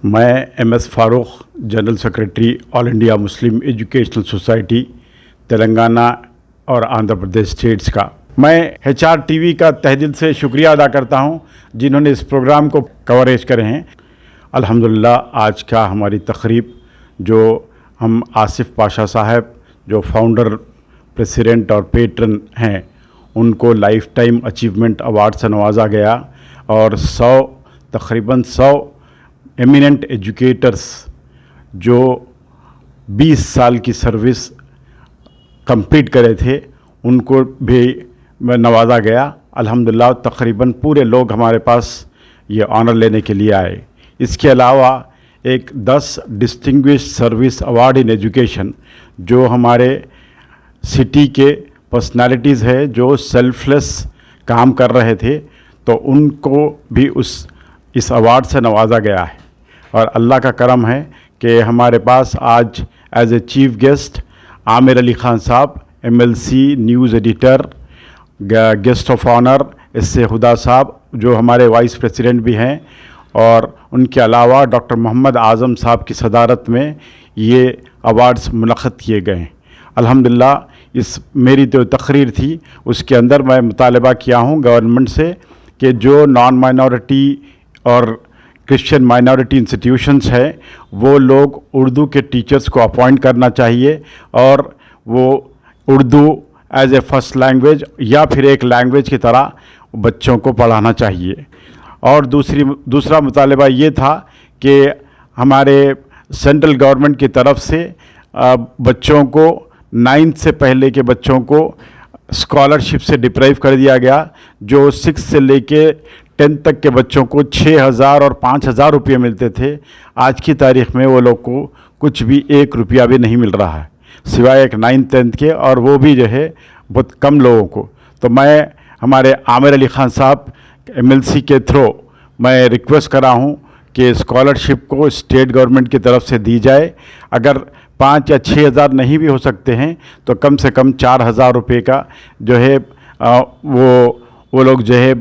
میں MS Farooq general secretary all India Muslim educational society Telangana اور Andhra Pradesh status کا میں HR-TV کا تہ دل سے شکریہ ادا کرتا ہوں جنہوں نے اس پروگرام کو کوریج کرے ہیں۔ الحمدللہ آج کا ہماری تقریب جو ہم آصف پاشا صاحب جو فاؤنڈر پریزیڈنٹ اور پیٹرن ہیں ان کو لائف ٹائم اچیومنٹ ایوارڈ سے نوازا گیا اور تقریباً 100 ایمیننٹ ایجوکیٹرز جو 20 سال کی سروس کمپلیٹ کرے تھے ان کو بھی نوازا گیا۔ الحمدللہ تقریباً پورے لوگ ہمارے پاس یہ آنر لینے کے لیے آئے۔ اس کے علاوہ ایک 10 ڈسٹنگوشڈ سروس ایوارڈ ان ایجوکیشن جو ہمارے سٹی کے پرسنالٹیز ہے جو سیلف لیس کام کر رہے تھے تو ان کو بھی اس ایوارڈ سے نوازا گیا ہے۔ اور اللہ کا کرم ہے کہ ہمارے پاس آج as a chief guest Aamir Ali Khan صاحب MLC news editor, guest of honour اس خدا صاحب جو ہمارے وائس پریزیڈنٹ بھی ہیں، اور ان کے علاوہ ڈاکٹر محمد اعظم صاحب کی صدارت میں یہ ایوارڈز منعقد کیے گئے ہیں۔ الحمدللہ میری جو تقریر تھی اس کے اندر میں مطالبہ کیا ہوں گورنمنٹ سے کہ جو نان مائنورٹی اور کرسچن مائنورٹی انسٹیٹیوشنز ہیں وہ لوگ اردو کے ٹیچرز کو اپوائنٹ کرنا چاہیے اور وہ Urdu as a first language یا پھر ایک لینگویج کی طرح بچوں کو پڑھانا چاہیے۔ اور دوسرا مطالبہ یہ تھا کہ ہمارے سینٹرل گورنمنٹ کی طرف سے بچوں کو 9th سے پہلے کے بچوں کو اسکالرشپ سے ڈپرائیو کر دیا گیا، جو 6 سے لے کے 10 تک کے بچوں کو 6,000 اور 5,000 روپے ملتے تھے۔ آج کی تاریخ میں وہ لوگ کو کچھ بھی 1 روپیہ بھی نہیں مل رہا ہے سوائے ایک 9th 10th کے، اور وہ بھی جو ہے بہت کم لوگوں کو۔ تو میں ہمارے عامر علی خان صاحب MLC کے تھرو میں ریکویسٹ کر رہا ہوں کہ اسکالرشپ کو اسٹیٹ گورنمنٹ کی طرف سے دی جائے۔ اگر 5 یا 6,000 نہیں بھی ہو سکتے ہیں تو کم سے کم 4,000 روپے کا جو ہے وہ لوگ جو ہے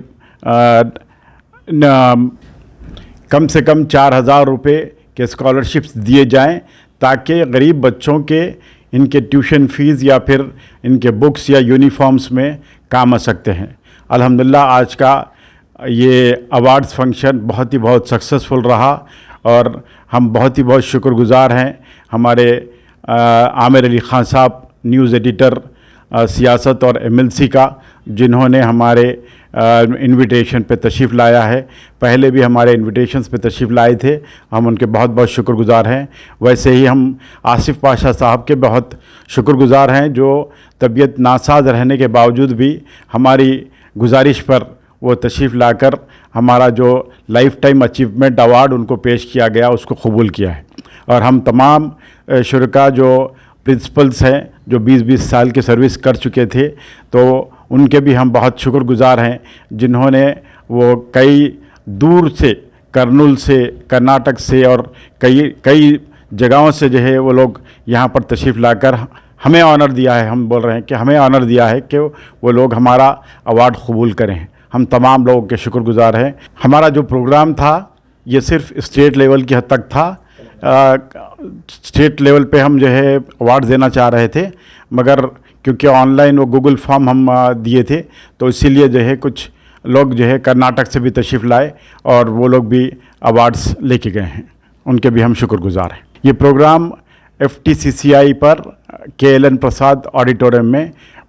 کم سے کم 4,000 روپے کے اسکالرشپس دیے جائیں تاکہ غریب بچوں کے ان کے ٹیوشن فیس یا پھر ان کے بکس یا یونیفارمز میں کام آ سکتے ہیں۔ الحمدللہ آج کا یہ ایوارڈز فنکشن بہت سکسیسفل رہا اور ہم بہت شکر گزار ہیں ہمارے عامر علی خان صاحب نیوز ایڈیٹر سیاست اور MLC کا، جنہوں نے ہمارے انویٹیشن پہ تشریف لایا ہے۔ پہلے بھی ہمارے انویٹیشنز پہ تشریف لائے تھے، ہم ان کے بہت شکر گزار ہیں۔ ویسے ہی ہم آصف پاشا صاحب کے بہت شکر گزار ہیں جو طبیعت ناساز رہنے کے باوجود بھی ہماری گزارش پر وہ تشریف لا کر ہمارا جو لائف ٹائم اچیومنٹ ایوارڈ ان کو پیش کیا گیا اس کو قبول کیا ہے۔ اور ہم تمام شرکاء جو پرنسپلز ہیں جو 20 سال کی سروس کر چکے تھے تو ان کے بھی ہم بہت شکر گزار ہیں، جنہوں نے وہ کئی دور سے کرنول سے، کرناٹک سے اور کئی جگہوں سے جو ہے وہ لوگ یہاں پر تشریف لا کر ہمیں آنر دیا ہے۔ ہم بول رہے ہیں کہ ہمیں آنر دیا ہے کہ وہ لوگ ہمارا ایوارڈ قبول کریں۔ ہم تمام لوگوں کے شکر گزار ہیں۔ ہمارا جو پروگرام تھا یہ صرف اسٹیٹ لیول کی حد تک تھا۔ اسٹیٹ لیول پہ ہم جو ہے ایوارڈ دینا چاہ رہے تھے، مگر کیونکہ آن لائن وہ گوگل فارم ہم دیے تھے تو اسی لیے جو ہے کچھ لوگ جو ہے کرناٹک سے بھی تشریف لائے اور وہ لوگ بھی ایوارڈز لے کے گئے ہیں، ان کے بھی ہم شکر گزار ہیں۔ یہ پروگرام FTCCI پر KLN پرساد آڈیٹوریم میں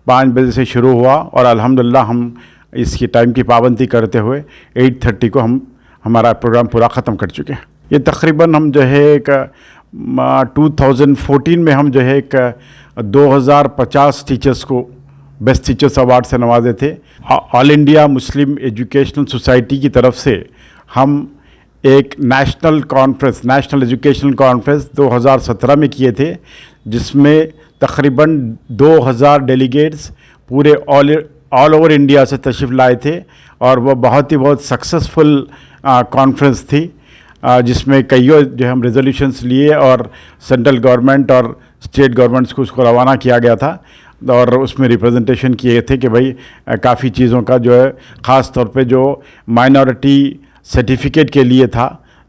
5 بجے سے شروع ہوا اور الحمدللہ ہم اس کی ٹائم کی پابندی کرتے ہوئے 8:30 کو ہمارا پروگرام پورا ختم کر چکے ہیں۔ یہ تقریباً ہم جو ہے ایک 2014 میں ہم جو ہے ایک 2,050 ٹیچرز کو بیسٹ ٹیچرز ایوارڈ سے نوازے تھے۔ آل انڈیا مسلم ایجوکیشنل سوسائٹی کی طرف سے ہم ایک نیشنل ایجوکیشنل کانفرنس 2017 میں کیے تھے، جس میں تقریباً 2,000 ڈیلیگیٹس پورے آل اوور انڈیا سے تشریف لائے تھے، اور وہ بہت سکسیسفل کانفرنس تھی، جس میں کئی جو ہم ریزولوشنس لیے اور سینٹرل گورنمنٹ اور اسٹیٹ گورنمنٹس کو اس کو روانہ کیا گیا تھا، اور اس میں ریپرزنٹیشن کیے تھے کہ بھائی کافی چیزوں کا جو ہے خاص طور پہ جو مائنورٹی سرٹیفکیٹ کے لیے تھا